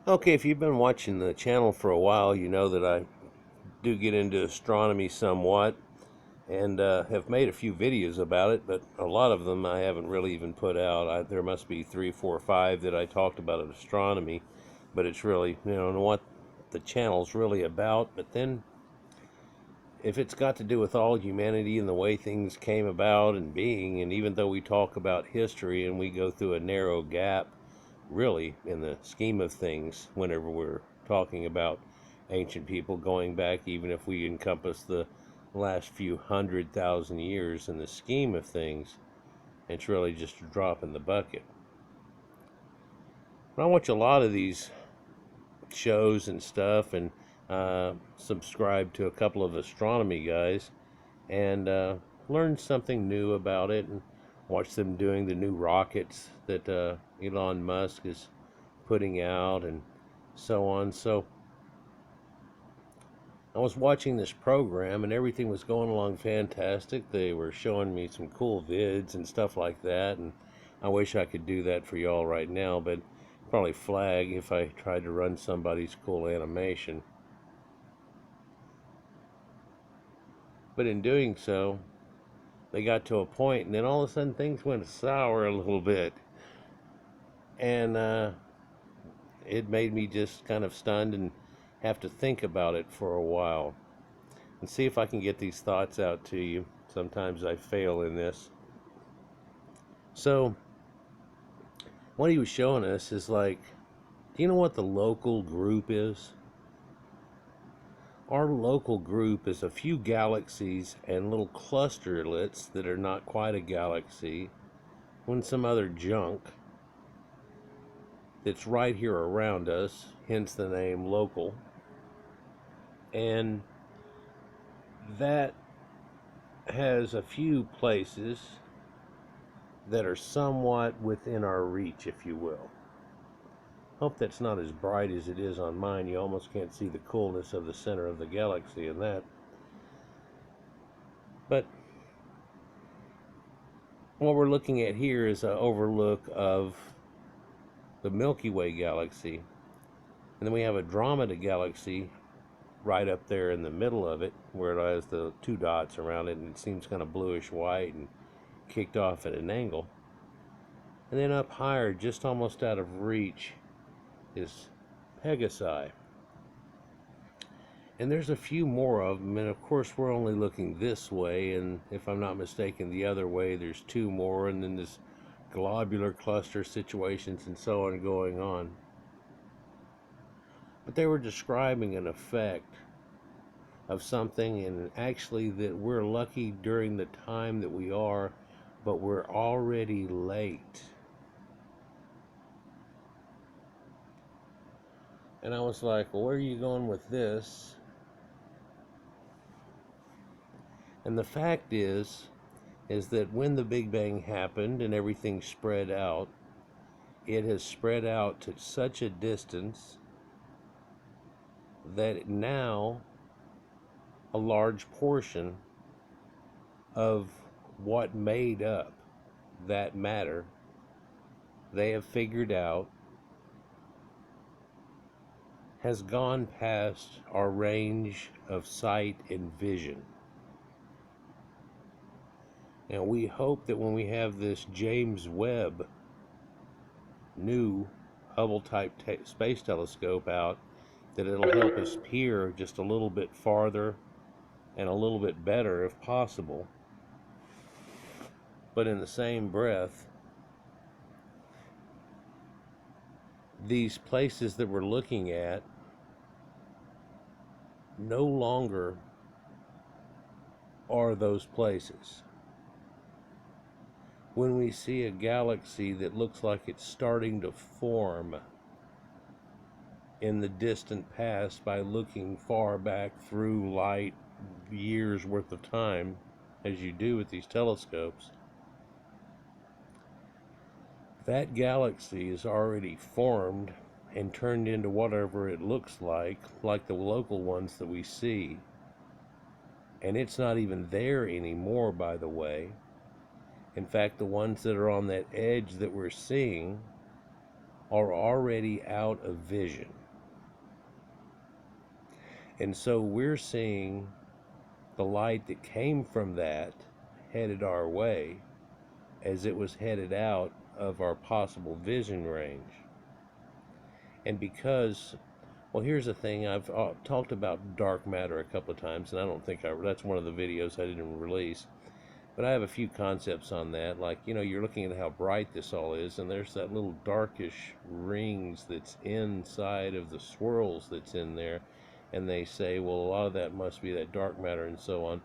Okay, if you've been watching the channel for a while, you know that I do get into astronomy somewhat and have made a few videos about it, but a lot of them I haven't really even put out. There must be 3, 4, 5 that I talked about at astronomy, but it's really, what the channel's really about. But then if it's got to do with all humanity and the way things came about and being, and even though we talk about history and we go through a narrow gap, really, in the scheme of things, whenever we're talking about ancient people going back, even if we encompass the last few 100,000 years in the scheme of things, it's really just a drop in the bucket. But I watch a lot of these shows and stuff, and subscribe to a couple of astronomy guys, and learn something new about it, and watch them doing the new rockets that Elon Musk is putting out, and so on. So I was watching this program, and everything was going along fantastic. They were showing me some cool vids and stuff like that, and I wish I could do that for y'all right now, but probably flag if I tried to run somebody's cool animation. But in doing so, they got to a point, and then all of a sudden things went sour a little bit, and it made me just kind of stunned and have to think about it for a while and see if I can get these thoughts out to you. Sometimes I fail in this. So what he was showing us is like, do you know what the local group is? Our local group is a few galaxies and little clusterlets that are not quite a galaxy, when some other junk that's right here around us, hence the name local. And that has a few places that are somewhat within our reach, if you will. Hope that's not as bright as it is on mine. You almost can't see the coolness of the center of the galaxy in that. But what we're looking at here is an overlook of the Milky Way galaxy. And then we have Andromeda galaxy right up there in the middle of it, where it has the two dots around it, and it seems kind of bluish white and kicked off at an angle. And then up higher, just almost out of reach, is Pegasi. And there's a few more of them, and of course we're only looking this way, and if I'm not mistaken, the other way there's two more, and then this globular cluster situations and so on going on. But they were describing an effect of something, and actually that we're lucky during the time that we are, but we're already late. And I was like, well, where are you going with this? And the fact is that when the Big Bang happened and everything spread out, it has spread out to such a distance that now a large portion of what made up that matter, they have figured out, has gone past our range of sight and vision. And we hope that when we have this James Webb new Hubble type space telescope out, that it'll help us peer just a little bit farther and a little bit better if possible. But in the same breath, these places that we're looking at no longer are those places. When we see a galaxy that looks like it's starting to form in the distant past by looking far back through light years worth of time, as you do with these telescopes, that galaxy is already formed and turned into whatever it looks like the local ones that we see. And it's not even there anymore, by the way. In fact, the ones that are on that edge that we're seeing are already out of vision. And so we're seeing the light that came from that headed our way as it was headed out of our possible vision range. And because, well, here's the thing, I've talked about dark matter a couple of times, and I don't think that's one of the videos I didn't release. But I have a few concepts on that. Like, you know, you're looking at how bright this all is, and there's that little darkish rings that's inside of the swirls that's in there. And they say, well, a lot of that must be that dark matter and so on.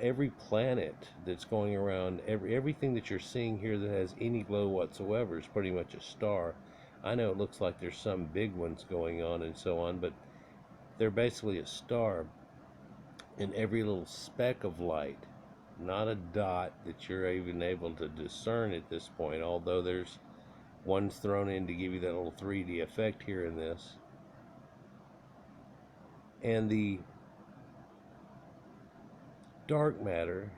Every planet that's going around, everything that you're seeing here that has any glow whatsoever is pretty much a star. I know it looks like there's some big ones going on and so on, but they're basically a star. And every little speck of light, not a dot that you're even able to discern at this point, although there's ones thrown in to give you that little 3D effect here in this. And the dark matter,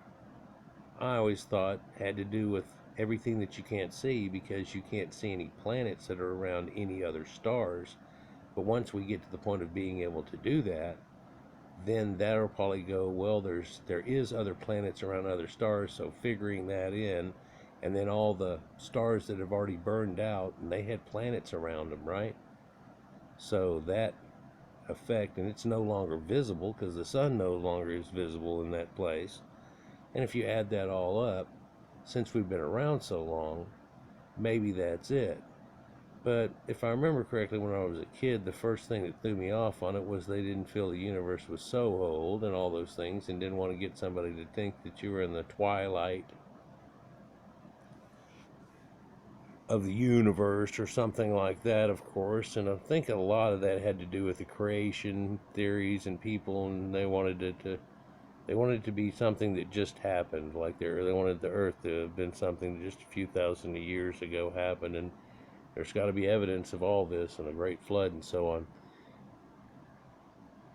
I always thought, had to do with everything that you can't see, because you can't see any planets that are around any other stars. But once we get to the point of being able to do that, then that'll probably go, well, there is other planets around other stars, so figuring that in, and then all the stars that have already burned out, and they had planets around them, right? So that effect, and it's no longer visible because the sun no longer is visible in that place. And if you add that all up, since we've been around so long, maybe that's it. But if I remember correctly, when I was a kid, the first thing that threw me off on it was they didn't feel the universe was so old and all those things, and didn't want to get somebody to think that you were in the twilight of the universe or something like that, of course. And I think a lot of that had to do with the creation theories and people, and they wanted it to be something that just happened, like they wanted the Earth to have been something that just a few thousand years ago happened, and there's got to be evidence of all this and a great flood and so on.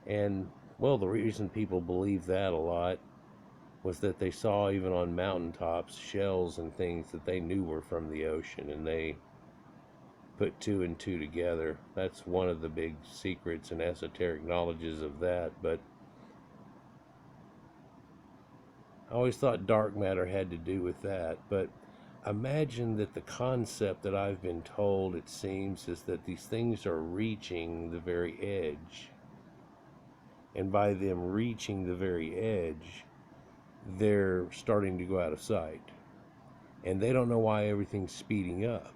And, well, the reason people believe that a lot was that they saw, even on mountaintops, shells and things that they knew were from the ocean, and they put two and two together. That's one of the big secrets and esoteric knowledges of that. But I always thought dark matter had to do with that. But imagine that the concept that I've been told, it seems, is that these things are reaching the very edge. And by them reaching the very edge, they're starting to go out of sight. And they don't know why everything's speeding up.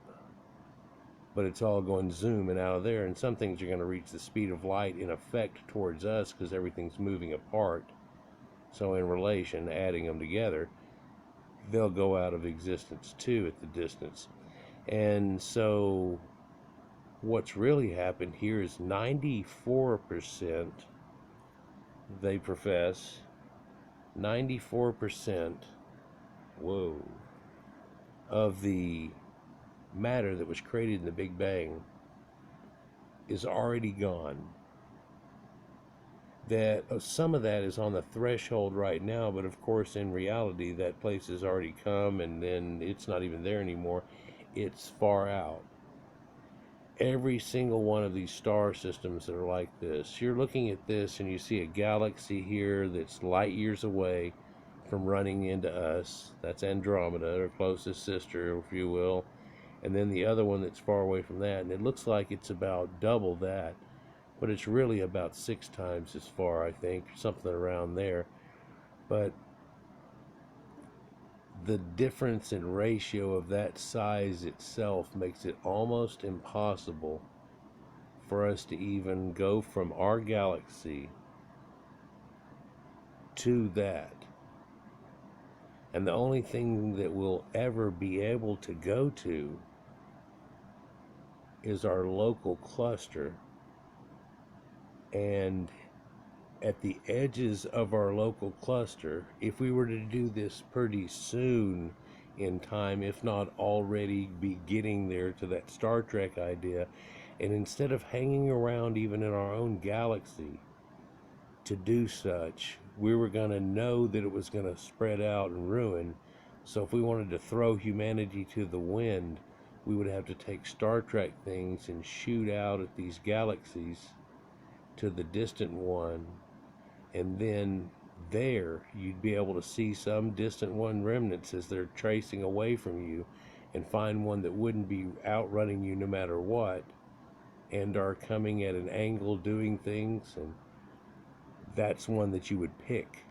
But it's all going zoom and out of there. And some things are going to reach the speed of light in effect towards us because everything's moving apart. So in relation, adding them together, they'll go out of existence too at the distance. And so what's really happened here is 94%, they profess, 94%, whoa, of the matter that was created in the Big Bang is already gone. That some of that is on the threshold right now, but of course in reality that place has already come, and then it's not even there anymore. It's far out. Every single one of these star systems that are like this, you're looking at this and you see a galaxy here that's light years away from running into us. That's Andromeda, our closest sister, if you will. And then the other one that's far away from that, and it looks like it's about double that, but it's really about 6 times as far, I think, something around there. But the difference in ratio of that size itself makes it almost impossible for us to even go from our galaxy to that. And the only thing that we'll ever be able to go to is our local cluster. And at the edges of our local cluster, if we were to do this pretty soon in time, if not already be getting there to that Star Trek idea, and instead of hanging around even in our own galaxy to do such, we were going to know that it was going to spread out and ruin. So if we wanted to throw humanity to the wind, we would have to take Star Trek things and shoot out at these galaxies to the distant one, and then there you'd be able to see some distant one remnants as they're tracing away from you, and find one that wouldn't be outrunning you no matter what, and are coming at an angle doing things, and that's one that you would pick,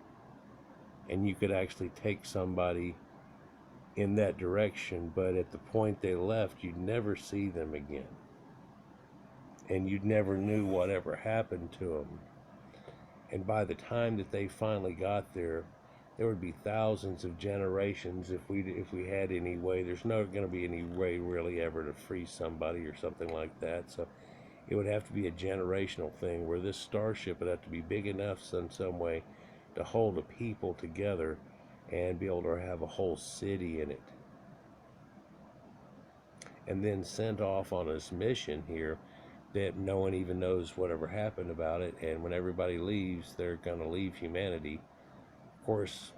and you could actually take somebody in that direction. But at the point they left, you'd never see them again, and you'd never knew whatever happened to them. And by the time that they finally got there, there would be thousands of generations if we had any way. There's not going to be any way really ever to free somebody or something like that. So it would have to be a generational thing where this starship would have to be big enough in some way to hold the people together and be able to have a whole city in it. And then sent off on this mission here that no one even knows whatever happened about it. And when everybody leaves, they're going to leave humanity. Of course,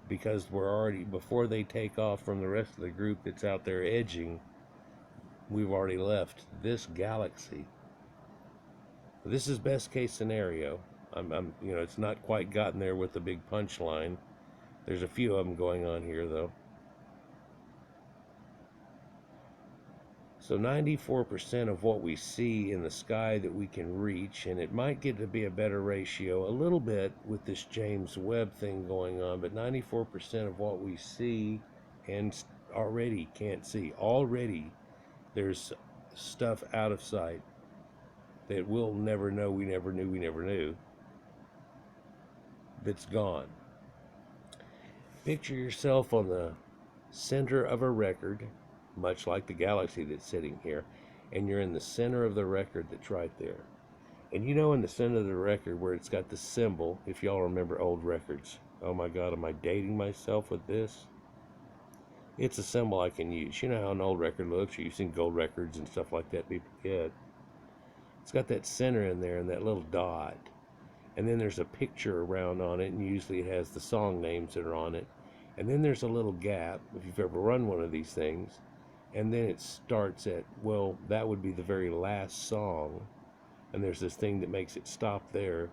because we're already, before they take off from the rest of the group that's out there edging, we've already left this galaxy. This is best case scenario. I'm it's not quite gotten there with the big punchline. There's a few of them going on here though. So 94% of what we see in the sky that we can reach, and it might get to be a better ratio a little bit with this James Webb thing going on, but 94% of what we see and already can't see. Already there's stuff out of sight that we'll never know, we never knew, that's gone. Picture yourself on the center of a record, much like the galaxy that's sitting here, and you're in the center of the record that's right there. And you know, in the center of the record where it's got the symbol, if y'all remember old records, oh my god, am I dating myself with this? It's a symbol I can use. You know how an old record looks, or you've seen gold records and stuff like that people get. It's got that center in there and that little dot, and then there's a picture around on it, and usually it has the song names that are on it, and then there's a little gap if you've ever run one of these things. And then it starts at, well, that would be the very last song. And there's this thing that makes it stop there.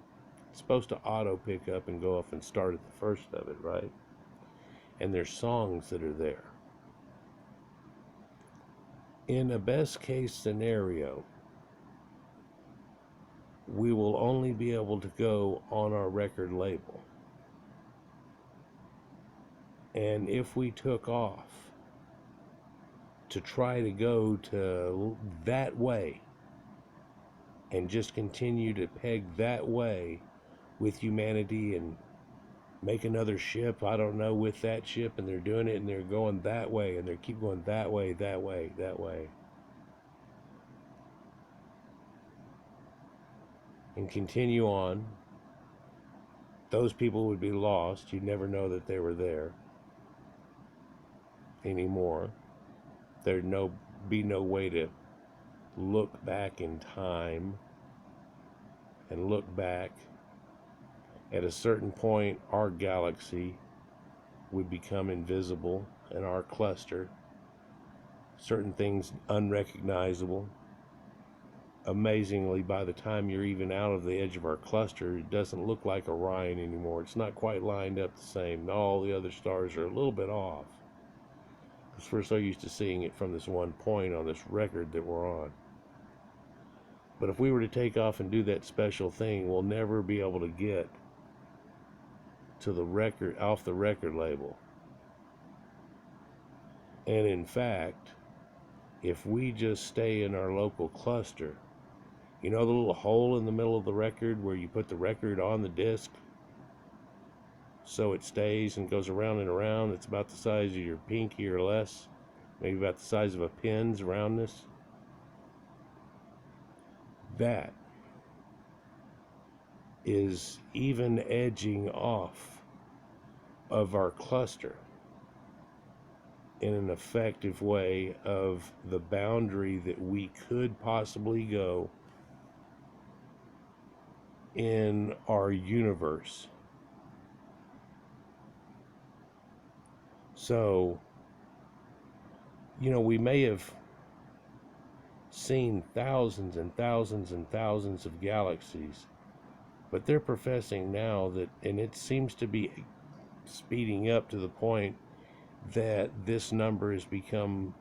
It's supposed to auto pick up and go off and start at the first of it, right? And there's songs that are there. In a best case scenario, we will only be able to go on our record label. And if we took off to try to go to that way and just continue to peg that way with humanity and make another ship, I don't know, with that ship, and they're doing it and they're going that way and they keep going that way, that way, that way, and continue on, those people would be lost. You'd never know that they were there anymore. There'd be no way to look back in time and look back. At a certain point, our galaxy would become invisible, and our cluster, certain things unrecognizable. Amazingly, by the time you're even out of the edge of our cluster, it doesn't look like Orion anymore. It's not quite lined up the same. All the other stars are a little bit off, because we're so used to seeing it from this one point on this record that we're on. But if we were to take off and do that special thing, we'll never be able to get to the record, off the record label. And in fact, if we just stay in our local cluster, you know the little hole in the middle of the record where you put the record on the disc so it stays and goes around and around? It's about the size of your pinky or less, maybe about the size of a pin's roundness. That is even edging off of our cluster in an effective way of the boundary that we could possibly go in our universe. So, we may have seen thousands and thousands and thousands of galaxies, but they're professing now that, and it seems to be speeding up to the point that this number has become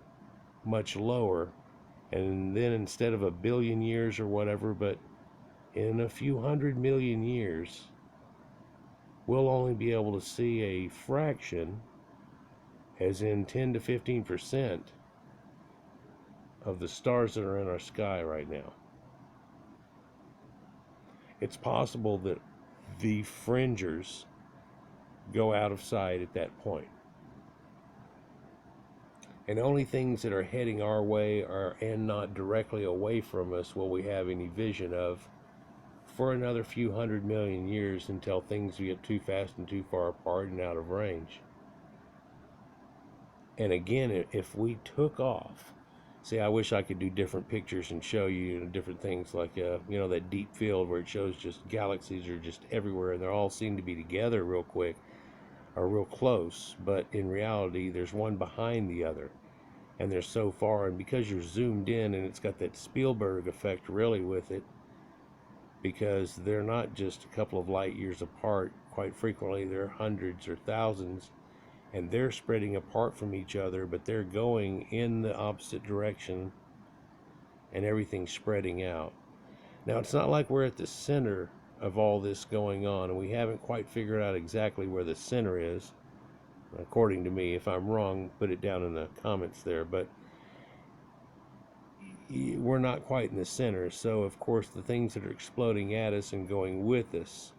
much lower, and then instead of 1 billion years or whatever, but in a few 100 million years, we'll only be able to see a fraction, as in 10 to 15% of the stars that are in our sky right now. It's possible that the fringers go out of sight at that point. And only things that are heading our way are, and not directly away from us, will we have any vision of for another few 100 million years, until things get too fast and too far apart and out of range. And again, if we took off, see, I wish I could do different pictures and show you different things, like that deep field where it shows just galaxies are just everywhere and they all seem to be together real quick or real close, but in reality there's one behind the other and they're so far, and because you're zoomed in, and it's got that Spielberg effect really with it, because they're not just a couple of light years apart. Quite frequently they're hundreds or thousands, and they're spreading apart from each other, but they're going in the opposite direction, and everything's spreading out. Now, it's not like we're at the center of all this going on, and we haven't quite figured out exactly where the center is, according to me. If I'm wrong, put it down in the comments there, but we're not quite in the center. So of course the things that are exploding at us and going with us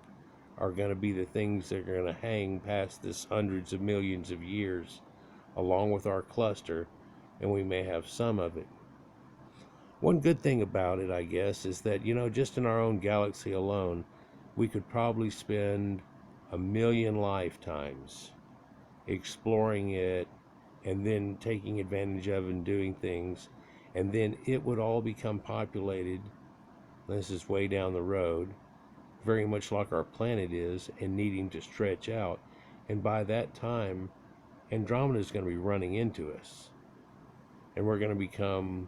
are going to be the things that are going to hang past this hundreds of millions of years along with our cluster, and we may have some of it. One good thing about it, I guess, is that, just in our own galaxy alone, we could probably spend 1,000,000 lifetimes exploring it, and then taking advantage of and doing things, and then it would all become populated. This is way down the road, very much like our planet is, and needing to stretch out. And by that time, Andromeda is going to be running into us, and we're going to become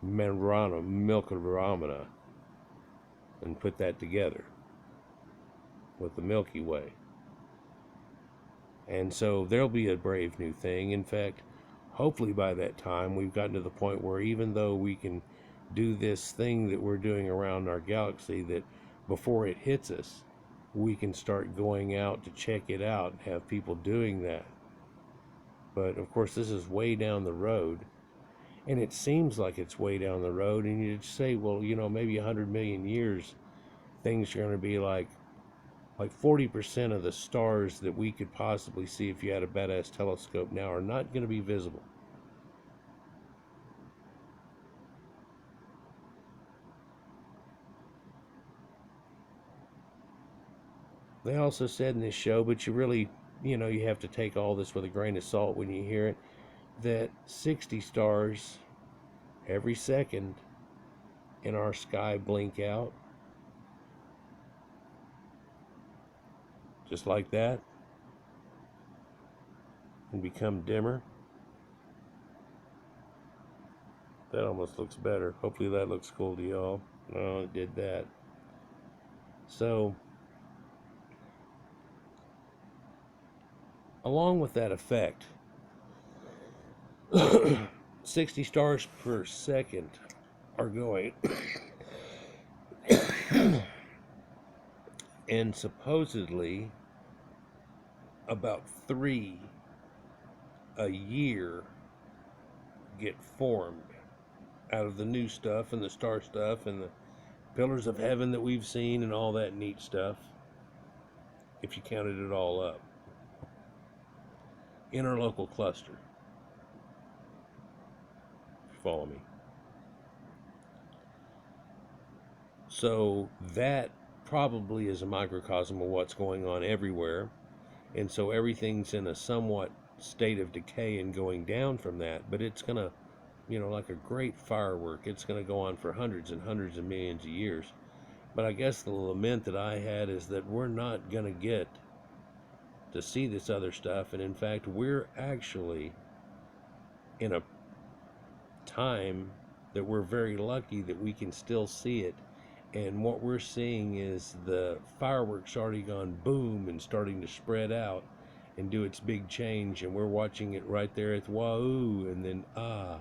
Milky and put that together with the Milky Way. And so there'll be a brave new thing. In fact, hopefully by that time we've gotten to the point where, even though we can do this thing that we're doing around our galaxy, that before it hits us, we can start going out to check it out and have people doing that. But of course this is way down the road, and it seems like it's way down the road, and you'd say, well, maybe 100 million years things are going to be like 40% of the stars that we could possibly see if you had a badass telescope now are not going to be visible. They also said in this show, but you really, you have to take all this with a grain of salt when you hear it, that 60 stars every second in our sky blink out. Just like that, and become dimmer. That almost looks better. Hopefully that looks cool to y'all. No, it did that. So, along with that effect, 60 stars per second are going, and supposedly about 3 a year get formed out of the new stuff and the star stuff and the pillars of heaven that we've seen and all that neat stuff, if you counted it all up in our local cluster. If you follow me. So that probably is a microcosm of what's going on everywhere, and so everything's in a somewhat state of decay and going down from that. But it's gonna, like a great firework, it's gonna go on for hundreds and hundreds of millions of years. But I guess the lament that I had is that we're not gonna get to see this other stuff, and in fact we're actually in a time that we're very lucky that we can still see it. And what we're seeing is the fireworks already gone boom and starting to spread out and do its big change, and we're watching it right there at wahoo, and then ah.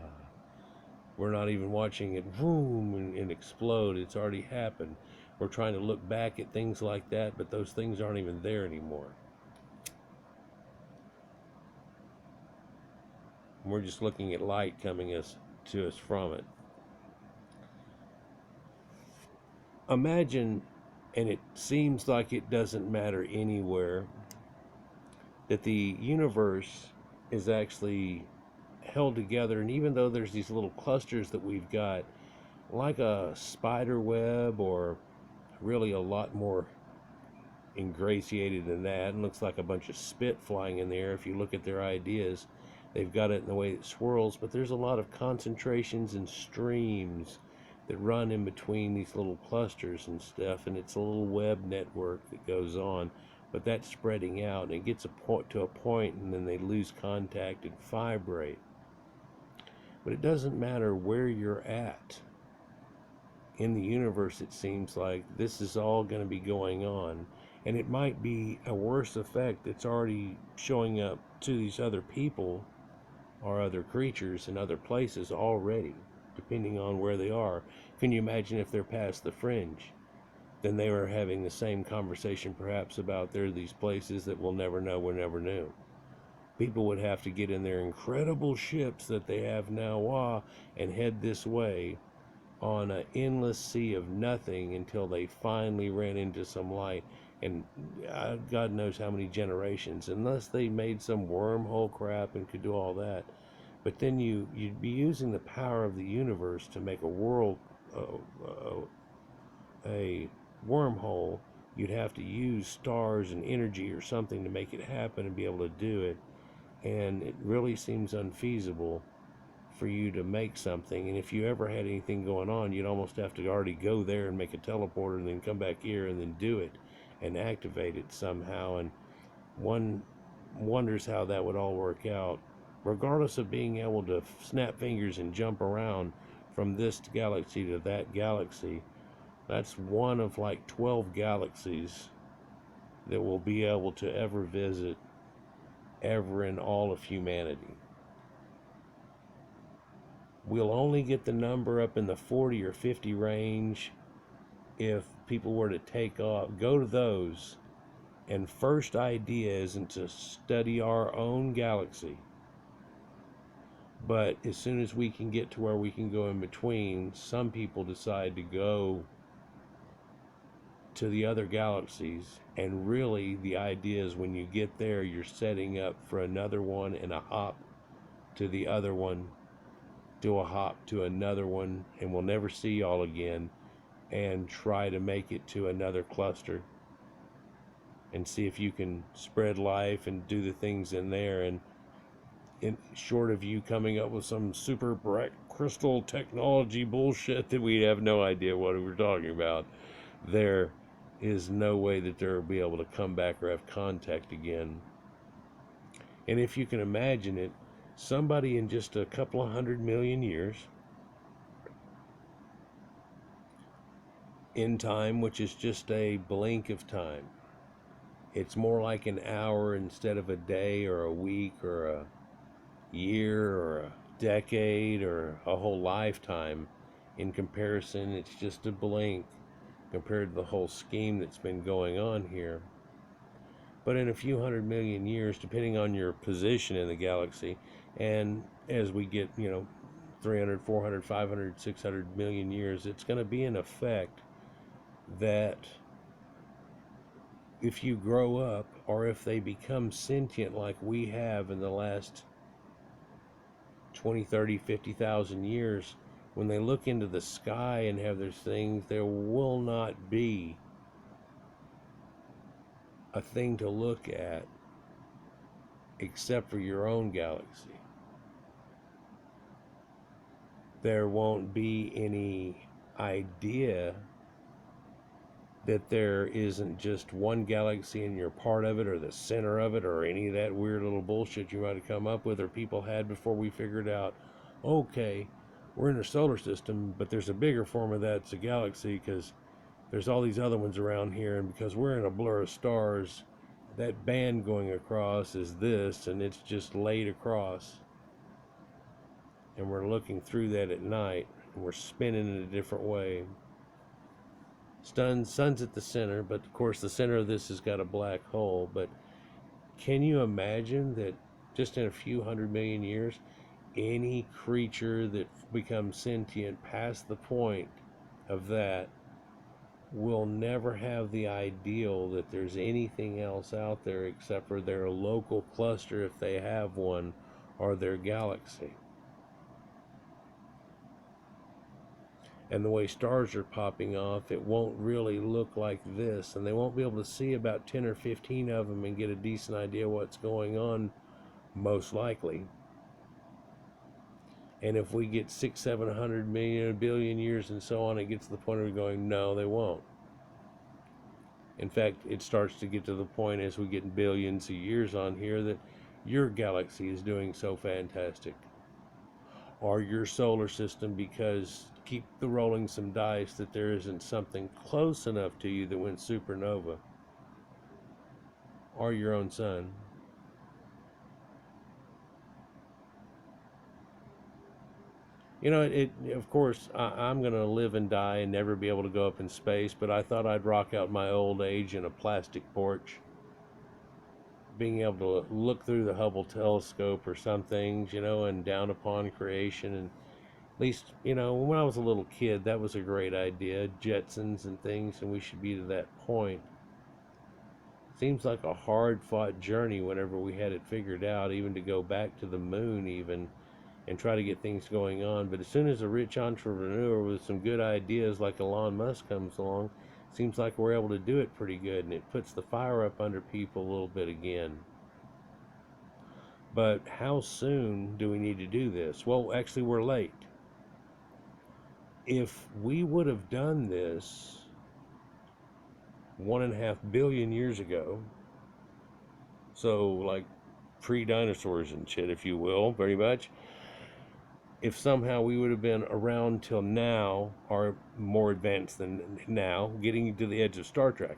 We're not even watching it boom and explode. It's already happened. We're trying to look back at things like that, but those things aren't even there anymore. We're just looking at light coming to us from it. Imagine, and it seems like it doesn't matter anywhere, that the universe is actually held together, and even though there's these little clusters that we've got, like a spider web, or really a lot more ingratiated than that, and looks like a bunch of spit flying in the air. If you look at their ideas, they've got it in the way it swirls, but there's a lot of concentrations and streams that run in between these little clusters and stuff, and it's a little web network that goes on, but that's spreading out, and it gets to a point, and then they lose contact and vibrate. But it doesn't matter where you're at in the universe. It seems like this is all going to be going on, and it might be a worse effect that's already showing up to these other people or other creatures in other places already, depending on where they are. Can you imagine if they're past the fringe? Then they were having the same conversation perhaps about there are these places that we'll never know, we never knew. People would have to get in their incredible ships that they have now and head this way on an endless sea of nothing until they finally ran into some light. And God knows how many generations, unless they made some wormhole crap and could do all that. But then you'd be using the power of the universe to make a wormhole. You'd have to use stars and energy or something to make it happen and be able to do it. And it really seems unfeasible for you to make something. And if you ever had anything going on, you'd almost have to already go there and make a teleporter and then come back here and then do it and activate it somehow. And one wonders how that would all work out, regardless of being able to snap fingers and jump around from this galaxy to that galaxy. That's one of like 12 galaxies that we'll be able to ever visit ever in all of humanity. We'll only get the number up in the 40 or 50 range if people were to take off, go to those. And first idea isn't to study our own galaxy, but as soon as we can get to where we can go in between, some people decide to go to the other galaxies. And really the idea is when you get there, you're setting up for another one and a hop to the other one, do a hop to another one, and we'll never see y'all again, and try to make it to another cluster and see if you can spread life and do the things in there. And short of you coming up with some super bright crystal technology bullshit that we have no idea what we're talking about, there is no way that they'll be able to come back or have contact again. And if you can imagine it, somebody in just a couple of 100 million years in time, which is just a blink of time, it's more like an hour instead of a day or a week or a year or a decade or a whole lifetime. In comparison, it's just a blink compared to the whole scheme that's been going on here. But in a few 100 million years, depending on your position in the galaxy, and as we get 300, 400, 500, 600 million years, it's going to be an effect that if you grow up, or if they become sentient like we have in the last 20, 30, 50,000 years, when they look into the sky and have their things, there will not be a thing to look at except for your own galaxy. There won't be any idea that there isn't just one galaxy and you're part of it, or the center of it, or any of that weird little bullshit you might have come up with or people had before we figured out, okay, we're in a solar system, but there's a bigger form of that. It's a galaxy, because there's all these other ones around here, and because we're in a blur of stars, that band going across is this, and it's just laid across, and we're looking through that at night, and we're spinning in a different way. Sun's at the center, but of course the center of this has got a black hole. But can you imagine that just in a few 100 million years, any creature that becomes sentient past the point of that will never have the ideal that there's anything else out there except for their local cluster, if they have one, or their galaxy. And the way stars are popping off, it won't really look like this, and they won't be able to see about 10 or 15 of them and get a decent idea what's going on, most likely. And if we get 600-700 million, a billion years and so on, it gets to the point where we're going, no, they won't. In fact, it starts to get to the point as we get billions of years on here that your galaxy is doing so fantastic, or your solar system, because keep the rolling some dice that there isn't something close enough to you that went supernova, or your own sun. You know, of course, I'm going to live and die and never be able to go up in space, but I thought I'd rock out my old age in a plastic porch, being able to look through the Hubble telescope or some things, you know, and down upon creation. And at least, you know, when I was a little kid, that was a great idea, Jetsons and things, and we should be to that point. Seems like a hard-fought journey whenever we had it figured out, even to go back to the moon even, and try to get things going on. But as soon as a rich entrepreneur with some good ideas like Elon Musk comes along, seems like we're able to do it pretty good, and it puts the fire up under people a little bit again. But how soon do we need to do this? Well, actually, we're late. If we would have done this 1.5 billion years ago, so like pre-dinosaurs and shit, if you will, very much, if somehow we would have been around till now, or more advanced than now, getting to the edge of Star Trek,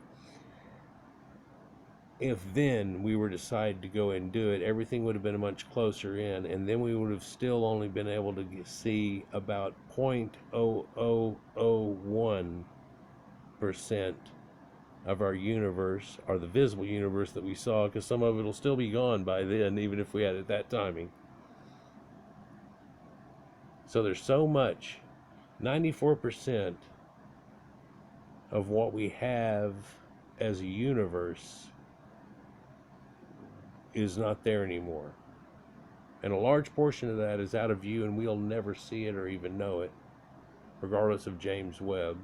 if then we were to decide to go and do it, everything would have been much closer in, and then we would have still only been able to see about 0.0001% of our universe, or the visible universe that we saw, because some of it will still be gone by then, even if we had it that timing. So there's so much. 94% of what we have as a universe is not there anymore. And a large portion of that is out of view, and we'll never see it or even know it, regardless of James Webb.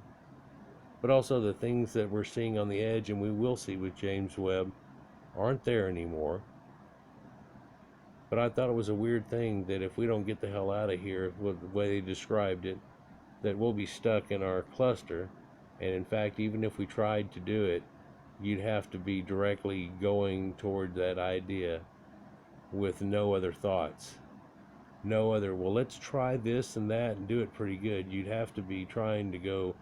But also the things that we're seeing on the edge, and we will see with James Webb, aren't there anymore. But I thought it was a weird thing that if we don't get the hell out of here with the way they described it, that we'll be stuck in our cluster. And in fact, even if we tried to do it, you'd have to be directly going toward that idea with no other thoughts. No other, well, let's try this and that and do it pretty good. You'd have to be trying to go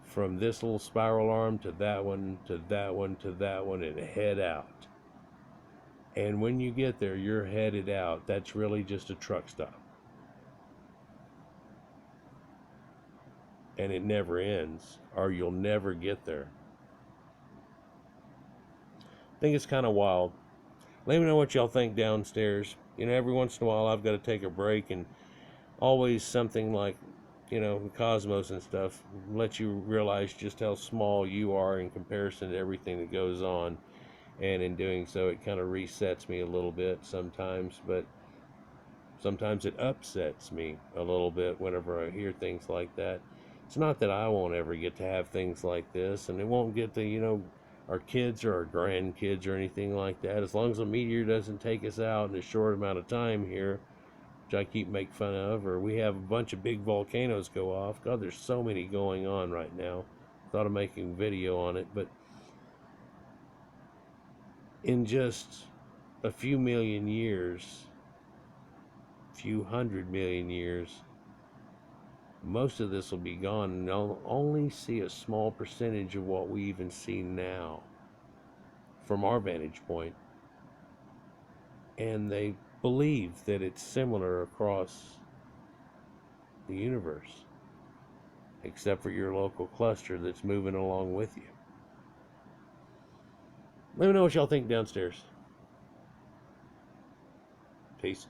from this little spiral arm to that one, to that one, to that one, and head out. And when you get there, you're headed out. That's really just a truck stop. And it never ends, or you'll never get there. I think it's kind of wild. Let me know what y'all think downstairs. You know, every once in a while I've got to take a break, and always something like, you know, the cosmos and stuff lets you realize just how small you are in comparison to everything that goes on. And in doing so, it kind of resets me a little bit sometimes, but sometimes it upsets me a little bit whenever I hear things like that. It's not that I won't ever get to have things like this, and it won't get to, you know, our kids or our grandkids or anything like that. As long as a meteor doesn't take us out in a short amount of time here, which I keep making fun of, or we have a bunch of big volcanoes go off. God, there's so many going on right now. Thought of making a video on it, but in just a few million years, few 100 million years, most of this will be gone, and they'll only see a small percentage of what we even see now from our vantage point. And they believe that it's similar across the universe, except for your local cluster that's moving along with you. Let me know what y'all think downstairs. Peace.